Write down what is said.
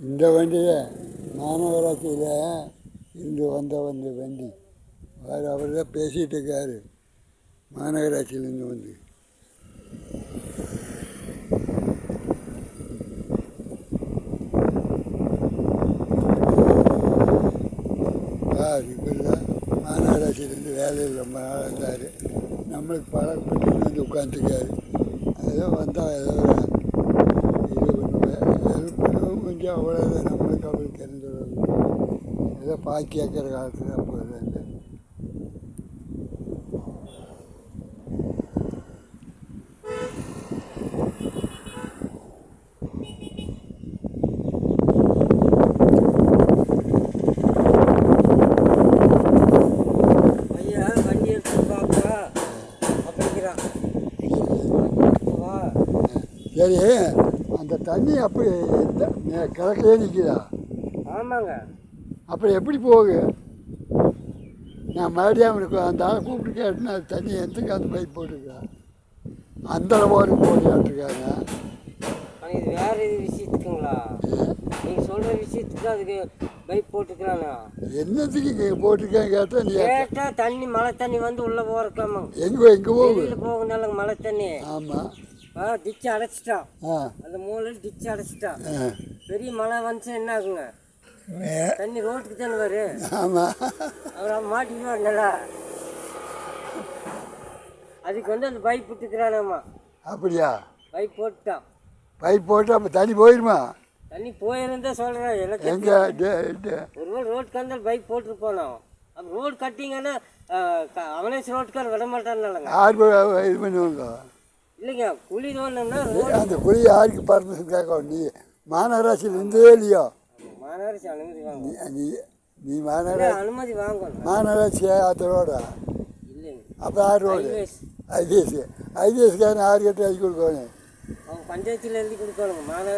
இந்த வண்டியை மாநகராட்சியில் இருந்து வந்த வண்டி வேறு அவர் தான் பேசிகிட்டு இருக்காரு. மாநகராட்சியிலேருந்து வந்து இவர் தான் மாநகராட்சியிலேருந்து வேலையில் ரொம்ப நாள் இருந்தார். நம்மளுக்கு பழக்கப்பட்டு வந்து உட்காந்துருக்காரு. ஏதோ வந்தால் ஏதோ இது ஹெல்ப் பண்ணவும் கொஞ்சம் அவ்வளோதான். நம்மளுக்கு அவருக்கு எந்த ஏதோ பாக்கி கேட்குற காலத்தில் அப்போ இருந்து சரி. அந்த தண்ணி அப்படி கிழக்கையே நிற்குதா? ஆமாங்க. அப்படி எப்படி போகுது? நான் மறுபடியும் அவனுக்கு அந்த ஆளை கூப்பிட்டு கேட்டுனா அது தண்ணி எந்தக்கு அந்த பைப் போட்டிருக்கா அந்த அளவு போட்டுக்காங்க. இது வேறு இது விஷயத்துக்குங்களா? நீங்கள் சொல்கிற விஷயத்துக்கு அதுக்கு பைப் போட்டுக்கிறானா? என்னத்துக்கு போட்டிருக்கான்னு கேட்டால் நீ கேட்டால் தண்ணி மழை தண்ணி வந்து உள்ளே போகிறக்காமா? எங்கே போகுது? போகனால மழை தண்ணி. ஆமாம். டிச்சு அடைச்சிட்டான். அந்த மூலையில் டிச்சு அடைச்சிட்டான். பெரிய மழை வந்துச்சு என்ன ஆகுங்க? தண்ணி ரோட்டுக்கு தானே வரும். ஆமாம். அவரை மாட்டிக்குவார் நல்லா. அதுக்கு வந்து அந்த பைப் விட்டுக்கிறானாம்மா. அப்படியா? பைப் போட்டுட்டான். பைப் போட்டு அப்போ தண்ணி போயிடுமா? தண்ணி போயிருந்தா சொல்கிறேன். எங்கே ஒருவேளை ரோட்டுக்கு வந்தால் பைப் போட்டுட்டு போனோம். அப்போ ரோடு கட்டிங்கன்னா அவனே ரோட்டுக்கார விட மாட்டான்னாலங்க. யார் இது பண்ணுவாங்க? இல்லைங்க, குழி தோணுன்னா அந்த குழி யாருக்கு பர்மிஷன் கேட்கும்? நீ மாநகராட்சியில் இருந்தே இல்லையோ? மாநகராட்சி அனுமதி வாங்க. நீ மாநகராட்சி அனுமதி வாங்கணும். மாநகராட்சி அந்த ரோடா? இல்லைங்க. அப்போ யார் ரோடு? ஐபிஎஸ்காரன் யார் கிட்ட எழுதி கொடுக்கணும்? அவங்க பஞ்சாயத்தில் எழுதி கொடுக்கணுங்க. மாநகராட்சி